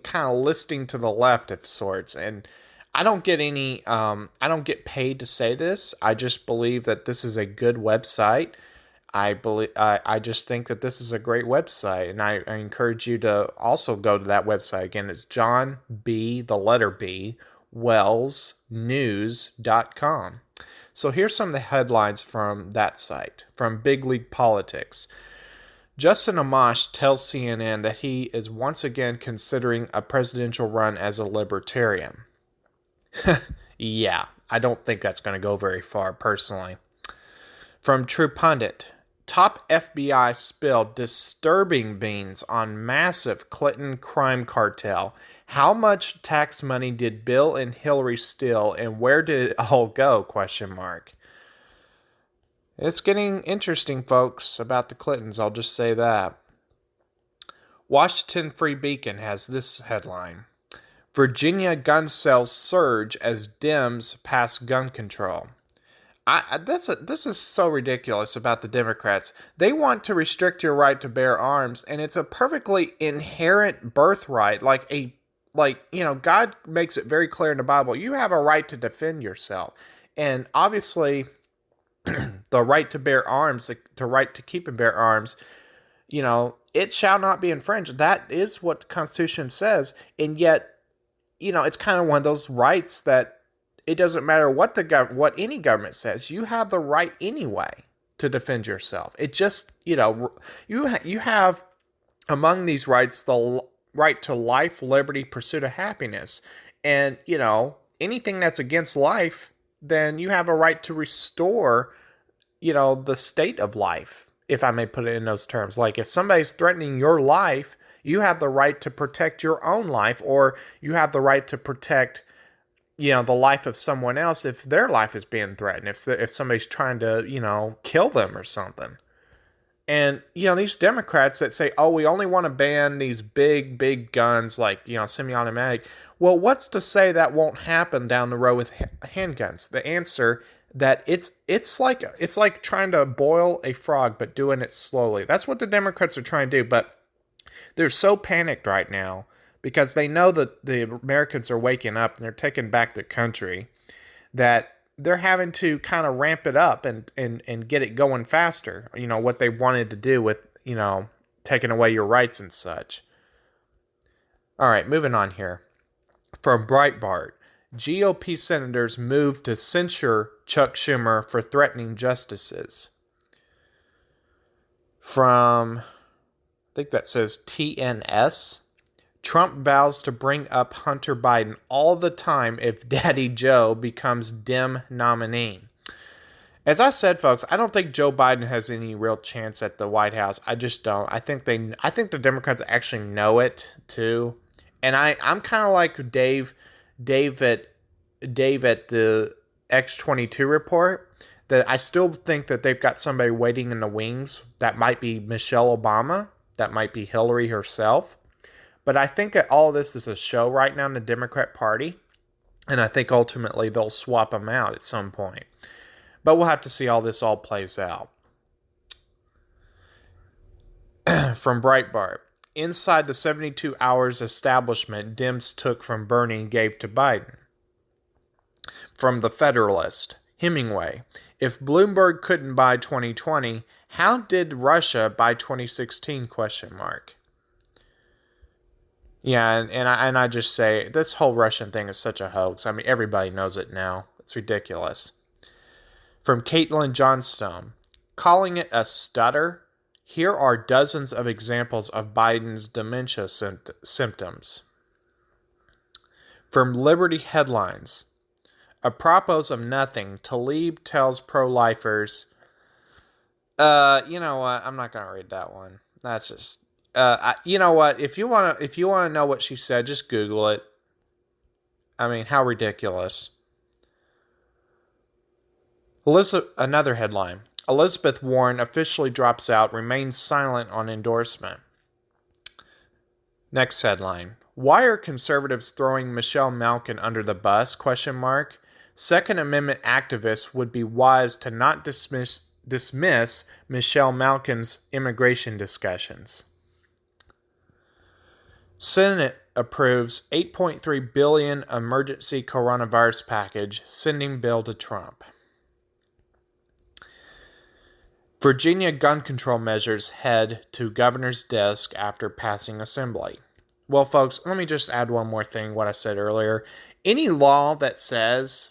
kind of listing to the left of sorts. And I don't get I don't get paid to say this. I just believe that this is a good website. I just think that this is a great website, and I encourage you to also go to that website. Again, it's John B, the letter B, wellsnews.com. So here's some of the headlines from that site. From Big League Politics. Justin Amash tells CNN that he is once again considering a presidential run as a libertarian. Yeah, I don't think that's going to go very far, personally. From True Pundit. Top FBI spilled disturbing beans on massive Clinton crime cartel. How much tax money did Bill and Hillary steal, and where did it all go? ? It's getting interesting, folks, about the Clintons. I'll just say that. Washington Free Beacon has this headline. Virginia gun sales surge as Dems pass gun control. This is so ridiculous about the Democrats. They want to restrict your right to bear arms, and it's a perfectly inherent birthright. God makes it very clear in the Bible. You have a right to defend yourself, and obviously, the right to bear arms, the right to keep and bear arms, it shall not be infringed. That is what the Constitution says, and yet, it's kind of one of those rights that. It doesn't matter what any government says. You have the right anyway to defend yourself. It just, you have among these rights the right to life, liberty, pursuit of happiness. And, anything that's against life, then you have a right to restore, the state of life, if I may put it in those terms. Like if somebody's threatening your life, you have the right to protect your own life, or you have the right to protect the life of someone else if their life is being threatened, if somebody's trying to, kill them or something. And, these Democrats that say, oh, we only want to ban these big guns like, semi-automatic. Well, what's to say that won't happen down the road with handguns? The answer that it's like trying to boil a frog, but doing it slowly. That's what the Democrats are trying to do. But they're so panicked right now, because they know that the Americans are waking up and they're taking back their country, that they're having to kind of ramp it up and get it going faster. What they wanted to do with, taking away your rights and such. All right, moving on here. From Breitbart, GOP senators move to censure Chuck Schumer for threatening justices. From, I think that says TNS, Trump vows to bring up Hunter Biden all the time if Daddy Joe becomes Dem nominee. As I said, folks, I don't think Joe Biden has any real chance at the White House. I just don't. I think the Democrats actually know it too. And I'm kind of like Dave at the X22 report, that I still think that they've got somebody waiting in the wings. That might be Michelle Obama. That might be Hillary herself. But I think that all this is a show right now in the Democrat Party, and I think ultimately they'll swap them out at some point. But we'll have to see how this all plays out. From Breitbart, inside the 72 hours establishment Dems took from Bernie and gave to Biden. From The Federalist, Hemingway, if Bloomberg couldn't buy 2020, how did Russia buy 2016? ? Yeah, and I just say, this whole Russian thing is such a hoax. I mean, everybody knows it now. It's ridiculous. From Caitlin Johnstone, calling it a stutter, here are dozens of examples of Biden's dementia symptoms. From Liberty Headlines, apropos of nothing, Tlaib tells pro-lifers, you know what, I'm not going to read that one. That's just... you know what? If you want to know what she said, just Google it. I mean, how ridiculous. Another headline. Elizabeth Warren officially drops out, remains silent on endorsement. Next headline. Why are conservatives throwing Michelle Malkin under the bus? ? Second Amendment activists would be wise to not dismiss Michelle Malkin's immigration discussions. Senate approves $8.3 billion emergency coronavirus package, sending bill to Trump. Virginia gun control measures head to governor's desk after passing assembly. Well, folks, let me just add one more thing, what I said earlier. Any law that says,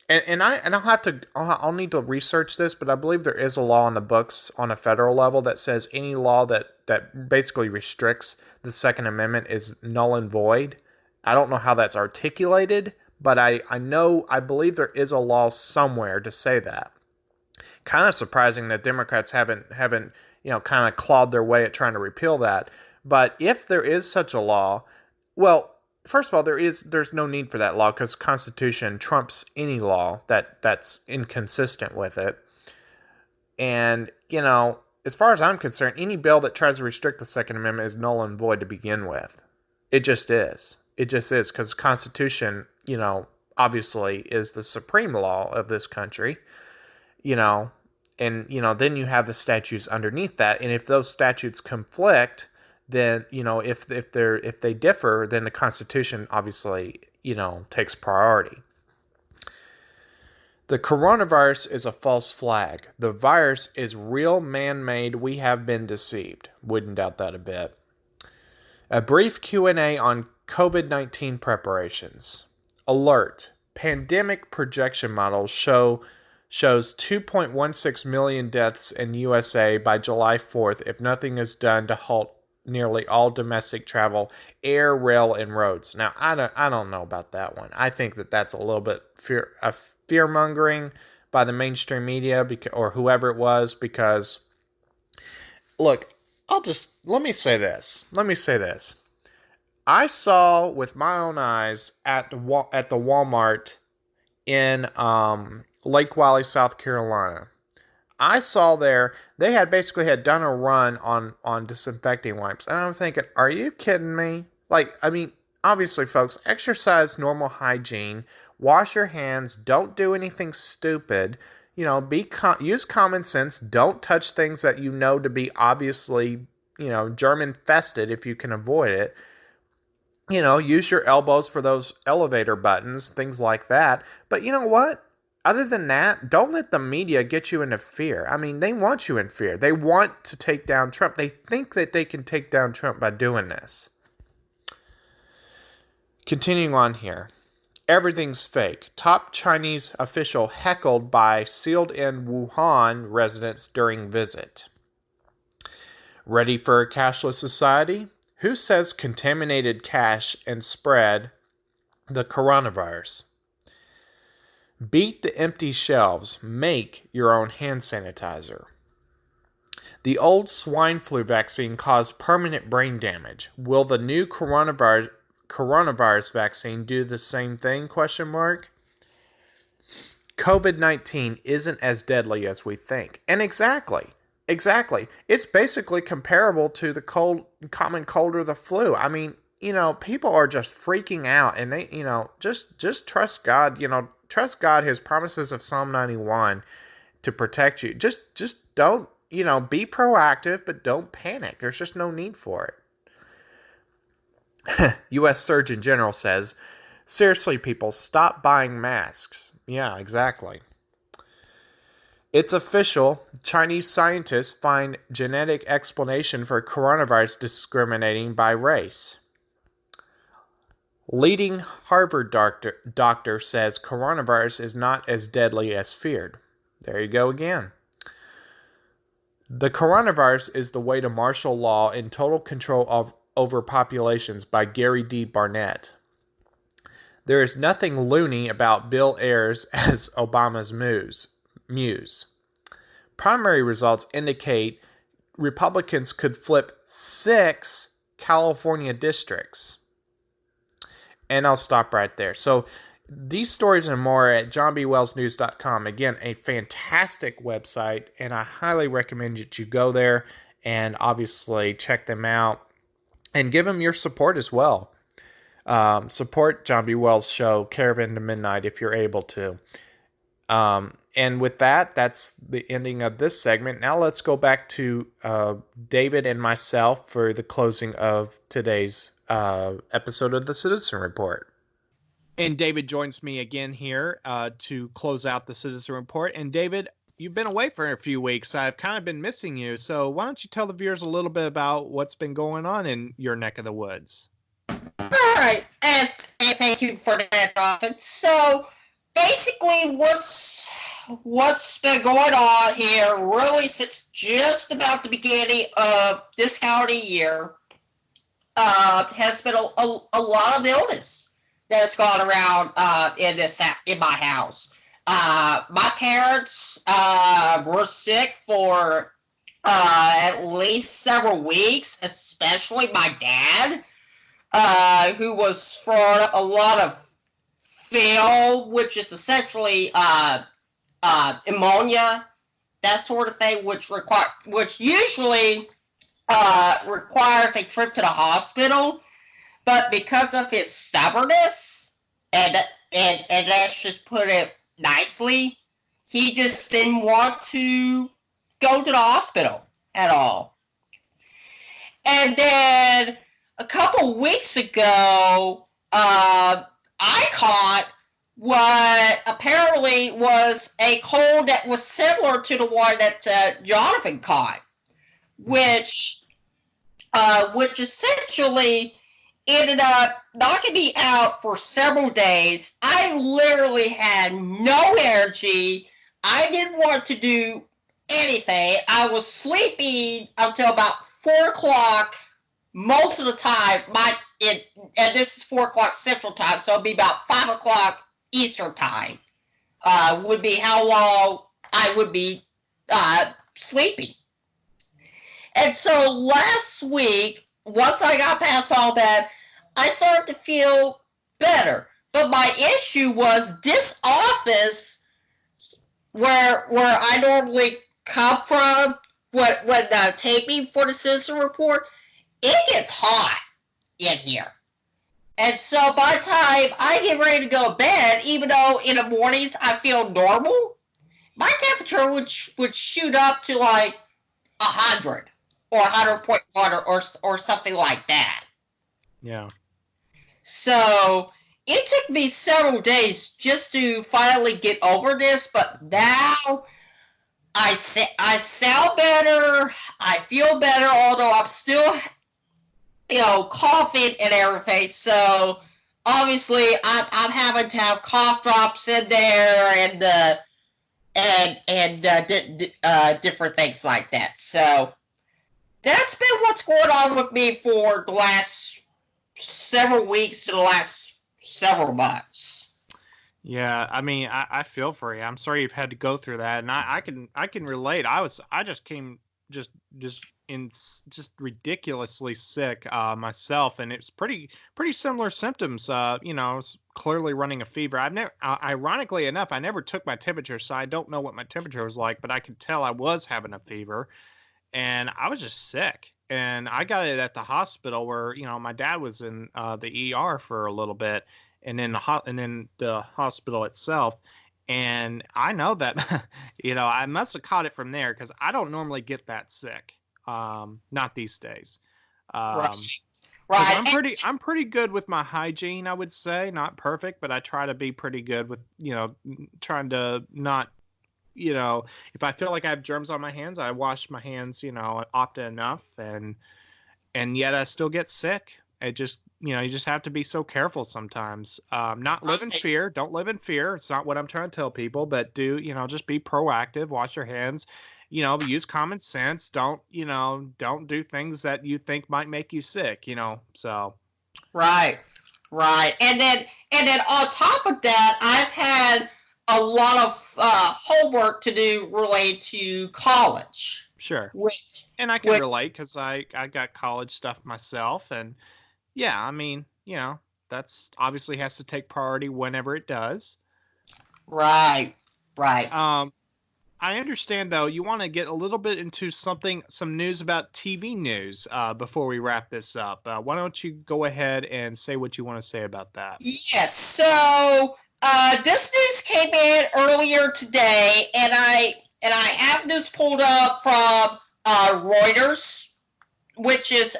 I'll need to research this, but I believe there is a law in the books on a federal level that says any law that basically restricts the Second Amendment is null and void. I don't know how that's articulated, but I believe there is a law somewhere to say that. Kind of surprising that Democrats haven't kind of clawed their way at trying to repeal that. But if there is such a law, well, first of all, there's no need for that law because the Constitution trumps any law that's inconsistent with it. And, as far as I'm concerned, any bill that tries to restrict the Second Amendment is null and void to begin with. It just is. It just is because the Constitution, obviously is the supreme law of this country. Then you have the statutes underneath that, and if those statutes conflict, then if they differ, then the Constitution obviously takes priority. The coronavirus is a false flag. The virus is real, man-made. We have been deceived. Wouldn't doubt that a bit. A brief Q&A on COVID-19 preparations. Alert: pandemic projection models shows 2.16 million deaths in USA by July 4th if nothing is done to halt nearly all domestic travel, air, rail, and roads. Now, I don't know about that one. I think that's a little bit fear-mongering by the mainstream media or whoever it was, because, look, let me say this. I saw with my own eyes at the Walmart in Lake Wylie, South Carolina. I saw there, they had basically done a run on disinfecting wipes. And I'm thinking, are you kidding me? Obviously, folks, exercise normal hygiene, wash your hands, don't do anything stupid, use common sense, don't touch things that to be obviously, germ infested if you can avoid it. Use your elbows for those elevator buttons, things like that. But you know what? Other than that, don't let the media get you into fear. They want you in fear. They want to take down Trump. They think that they can take down Trump by doing this. Continuing on here. Everything's fake. Top Chinese official heckled by sealed-in Wuhan residents during visit. Ready for a cashless society? Who says contaminated cash and spread the coronavirus? Beat the empty shelves. Make your own hand sanitizer. The old swine flu vaccine caused permanent brain damage. Will the new coronavirus vaccine do the same thing? COVID-19 isn't as deadly as we think. And exactly. It's basically comparable to the common cold or the flu. People are just freaking out, and they, just trust God, trust God, his promises of Psalm 91 to protect you. Just don't, be proactive, but don't panic. There's just no need for it. U.S. Surgeon General says, seriously, people, stop buying masks. Yeah, exactly. It's official. Chinese scientists find genetic explanation for coronavirus discriminating by race. Leading Harvard doctor says coronavirus is not as deadly as feared. There you go again. The coronavirus is the way to martial law and total control of overpopulations by Gary D. Barnett. There is nothing loony about Bill Ayers as Obama's muse. Primary results indicate Republicans could flip 6 California districts. And I'll stop right there. So these stories and more at johnbwellsnews.com. Again, a fantastic website, and I highly recommend that you go there and obviously check them out and give them your support as well. Support John B. Wells' show, Caravan to Midnight, if you're able to. And with that, that's the ending of this segment. Now let's go back to David and myself for the closing of today's episode of the Citizen Report. And David joins me again here to close out the Citizen Report. And David, you've been away for a few weeks. I've kind of been missing you. So why don't you tell the viewers a little bit about what's been going on in your neck of the woods? All right, and thank you for that, Jonathan. So basically, what's been going on here really since just about the beginning of this calendar year has been a lot of illness that has gone around in my house. My parents were sick for at least several weeks, especially my dad, who was for a lot of phil, which is essentially pneumonia, that sort of thing, which usually requires a trip to the hospital. But because of his stubbornness, and let's just put it nicely, he just didn't want to go to the hospital at all. And then a couple weeks ago, I caught what apparently was a cold that was similar to the one that Jonathan caught, which essentially ended up knocking me out for several days. I literally had no energy. I didn't want to do anything. I was sleeping until about 4 o'clock most of the time. And this is 4 o'clock Central Time, so it'd be about 5 o'clock Eastern Time would be how long I would be sleeping. And so last week, once I got past all that, I started to feel better. But my issue was this office where I normally come from when taping for the Citizen Report, it gets hot in here. And so by the time I get ready to go to bed, even though in the mornings I feel normal, my temperature would shoot up to like 100 or 100.1 or something like that. Yeah. So it took me several days just to finally get over this, but now I sound better. I feel better, although I'm still, coughing and everything. So obviously, I'm having to have cough drops in there and different things like that. So that's been what's going on with me for the last several weeks to the last several months. Yeah, I mean, I feel for you. I'm sorry you've had to go through that, and I can relate. I just came just ridiculously sick myself, and it's pretty similar symptoms. I was clearly running a fever. Ironically enough, I never took my temperature, so I don't know what my temperature was like, but I could tell I was having a fever, and I was just sick. And I got it at the hospital where my dad was in the ER for a little bit, and then the hospital itself. And I know that I must have caught it from there because I don't normally get that sick. Not these days. Right. I'm pretty good with my hygiene, I would say. Not perfect, but I try to be pretty good with trying to not. If I feel like I have germs on my hands, I wash my hands, often enough, and yet I still get sick. It just, you just have to be so careful sometimes. Not live in fear. Don't live in fear. It's not what I'm trying to tell people, but just be proactive. Wash your hands. Use common sense. Don't do things that you think might make you sick. So. Right. And then on top of that, I've had a lot of homework to do related to college. Sure. And I can relate because I got college stuff myself. And yeah, I mean, that's obviously has to take priority whenever it does. Right. I I understand, though, you want to get a little bit into some news about TV news before we wrap this up. Why don't you go ahead and say what you want to say about that? Yes. So this news came in earlier today, and I have this pulled up from Reuters, which is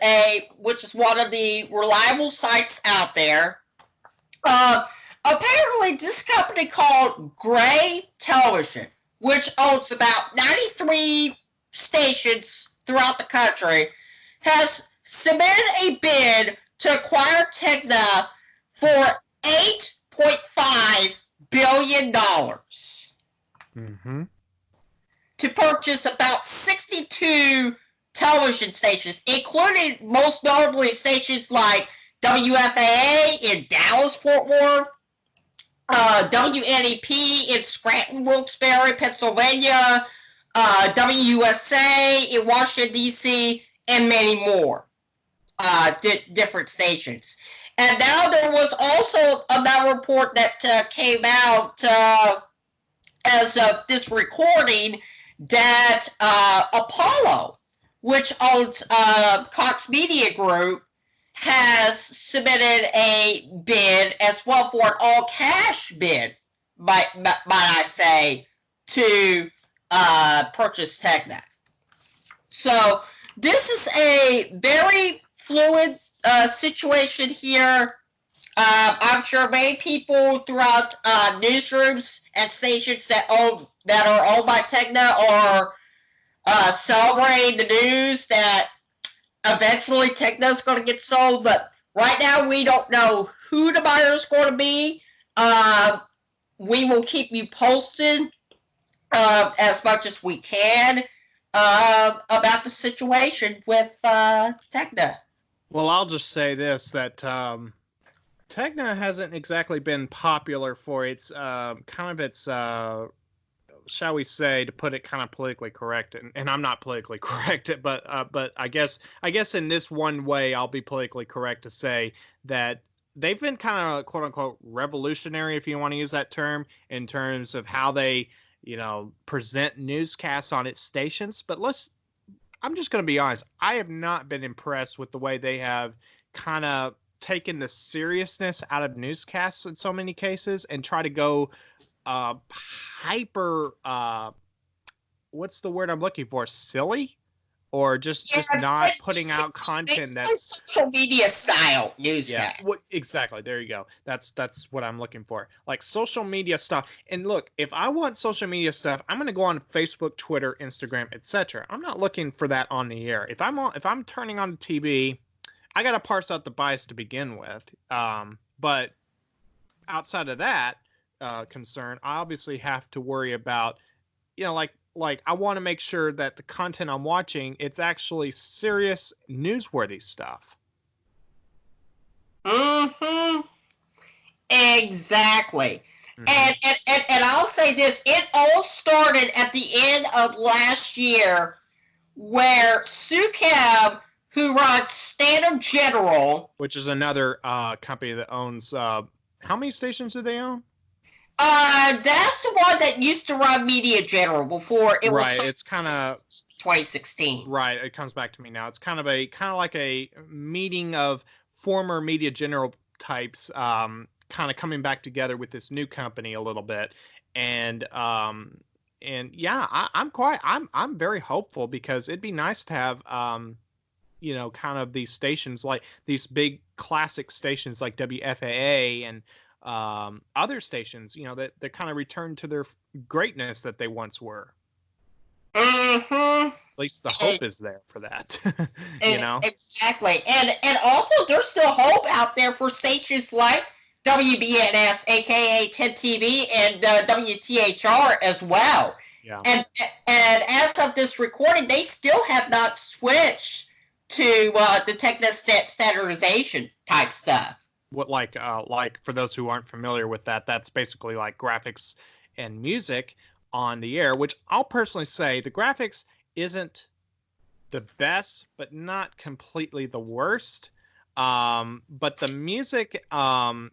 one of the reliable sites out there. Apparently, this company called Gray Television, which owns about 93 stations throughout the country, has submitted a bid to acquire Tegna for $8.5 billion to purchase about 62 television stations, including most notably stations like WFAA in Dallas, Fort Worth, WNEP in Scranton, Wilkes-Barre, Pennsylvania, WUSA in Washington, D.C., and many more different stations. And now there was also another report that came out as of this recording that Apollo, which owns Cox Media Group, has submitted a bid as well for an all-cash bid, might I say, to purchase Tegna. So this is a very fluid situation here. I'm sure many people throughout newsrooms and stations that are owned by Tegna are celebrating the news that eventually Tegna is going to get sold, but right now we don't know who the buyer is going to be. We will keep you posted as much as we can about the situation with Tegna. Well, I'll just say this, that Tegna hasn't exactly been popular for its shall we say, to put it kind of politically correct, and I'm not politically correct, but I guess in this one way I'll be politically correct to say that they've been kind of quote unquote revolutionary, if you want to use that term, in terms of how they present newscasts on its stations. But I'm just going to be honest, I have not been impressed with the way they have kind of taken the seriousness out of newscasts in so many cases and try to go hyper what's the word I'm looking for, silly, or just not putting out content that's social media style newscast. Yeah, exactly, there you go, that's what I'm looking for, like social media stuff. And look, if I want social media stuff, I'm going to go on Facebook, Twitter, Instagram, etc. I'm not looking for that on the air. If I'm turning on the TV, I got to parse out the bias to begin with, but outside of that concern, I obviously have to worry about, like I want to make sure that the content I'm watching, it's actually serious, newsworthy stuff. Exactly. And I'll say this, it all started at the end of last year where Sue Kim, who runs Standard General, which is another company that owns how many stations do they own? That's the one that used to run Media General before it was. Right, it's kind of 2016. Right, it comes back to me now. It's kind of like a meeting of former Media General types, kind of coming back together with this new company a little bit, and yeah, I'm very hopeful, because it'd be nice to have kind of these stations, like these big classic stations like WFAA and other stations, that kind of return to their greatness that they once were. At least the hope is there for that. Exactly. And also there's still hope out there for stations like WBNS, aka 10 TV, and WTHR as well. Yeah. And as of this recording, they still have not switched to the Tegna standardization type stuff. What like for those who aren't familiar with that, that's basically like graphics and music on the air, which I'll personally say the graphics isn't the best, but not completely the worst. But the music, and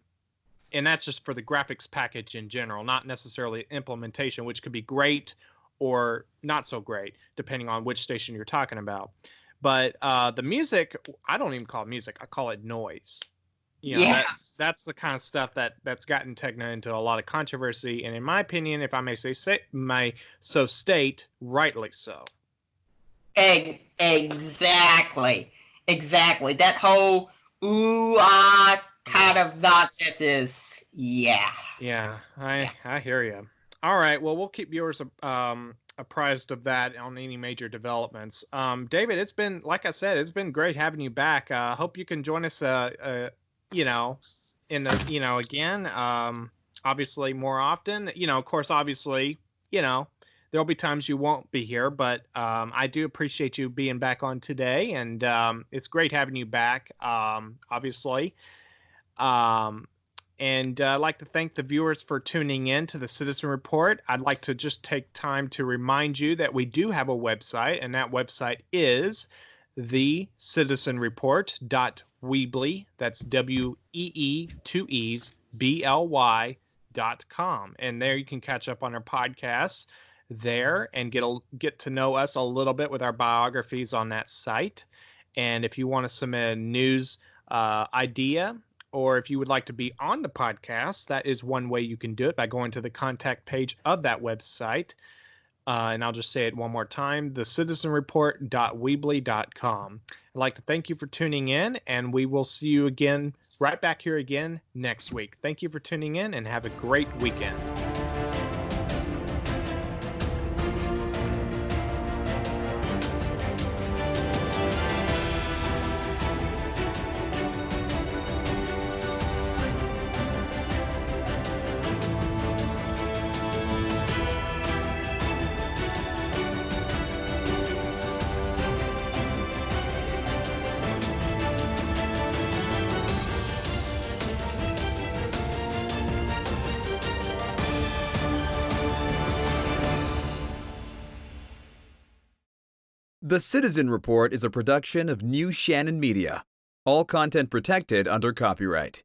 that's just for the graphics package in general, not necessarily implementation, which could be great or not so great, depending on which station you're talking about. But the music, I don't even call it music. I call it noise. That's the kind of stuff that's gotten Tegna into a lot of controversy, and in my opinion, if I may state, rightly so. Exactly. That whole ooh ah kind of nonsense is I hear you. All right, well, we'll keep viewers apprised of that on any major developments. David, it's been, like I said, it's been great having you back. Hope you can join us again, obviously more often. Of course, obviously, there'll be times you won't be here, but I do appreciate you being back on today, and it's great having you back, obviously. And I'd like to thank the viewers for tuning in to the Citizen Report. I'd like to just take time to remind you that we do have a website, and that website is thecitizenreport.weebly. That's WEE2ESBLY.com. And there you can catch up on our podcasts there and get to know us a little bit with our biographies on that site. And if you want to submit a news idea, or if you would like to be on the podcast, that is one way you can do it, by going to the contact page of that website. And I'll just say it one more time, thecitizenreport.weebly.com. I'd like to thank you for tuning in, and we will see you again right back here again next week. Thank you for tuning in, and have a great weekend. The Citizen Report is a production of New Shannon Media. All content protected under copyright.